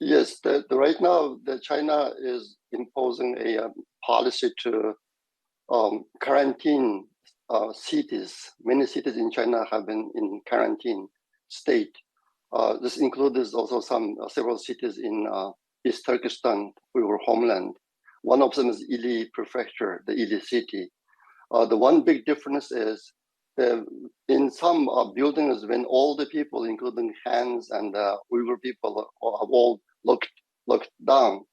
Yes, right now, China is imposing a policy to quarantine cities. Many cities in China have been in quarantine state. This includes also several cities in East Turkestan, Uyghur homeland. One of them is Esli prefecture, the Esli city. The one big difference is in some buildings, when all the people, including Hans and Uyghur people, have all locked down,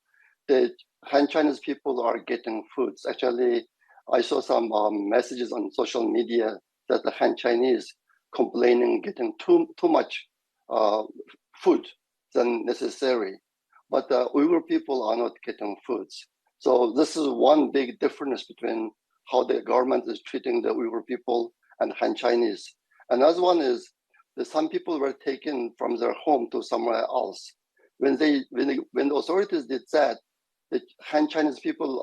the Han Chinese people are getting foods. Actually, I saw some messages on social media that the Han Chinese complaining getting too much food than necessary, but the Uyghur people are not getting foods. So this is one big difference between how the government is treating the Uyghur people and Han Chinese. Another one is that some people were taken from their home to somewhere else. When the authorities did that, the Han Chinese people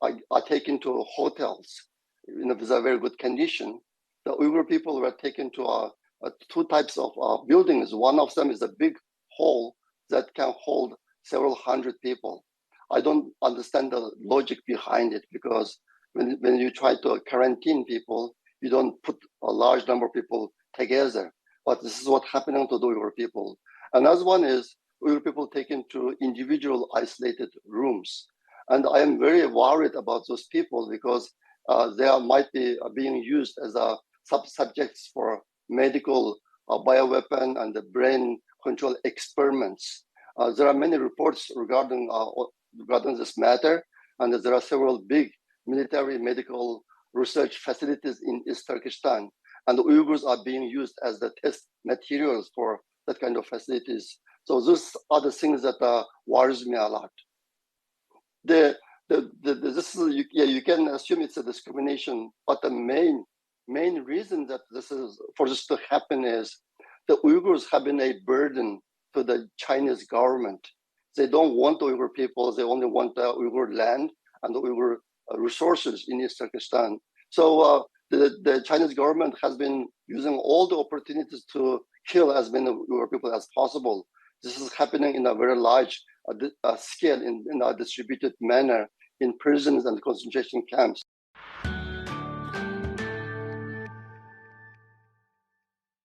are taken to hotels, with a very good condition. The Uyghur people were taken to two types of buildings. One of them is a big hall that can hold several hundred people. I don't understand the logic behind it, because when you try to quarantine people, you don't put a large number of people together. But this is what's happening to the Uyghur people. Another one is Uyghur people taken to individual isolated rooms. And I am very worried about those people, because they might be being used as subjects for medical bioweapon and the brain control experiments. There are many reports regarding this matter, and there are several big military medical research facilities in East Turkestan, and the Uyghurs are being used as the test materials for that kind of facilities. So those are the things that worries me a lot. You can assume it's a discrimination, but the main reason that for this to happen is the Uyghurs have been a burden to the Chinese government. They don't want the Uyghur people; they only want the Uyghur land and the Uyghur resources in East Turkestan. So the Chinese government has been using all the opportunities to kill as many Uyghur people as possible. This is happening in a very large scale, in a distributed manner, in prisons and concentration camps.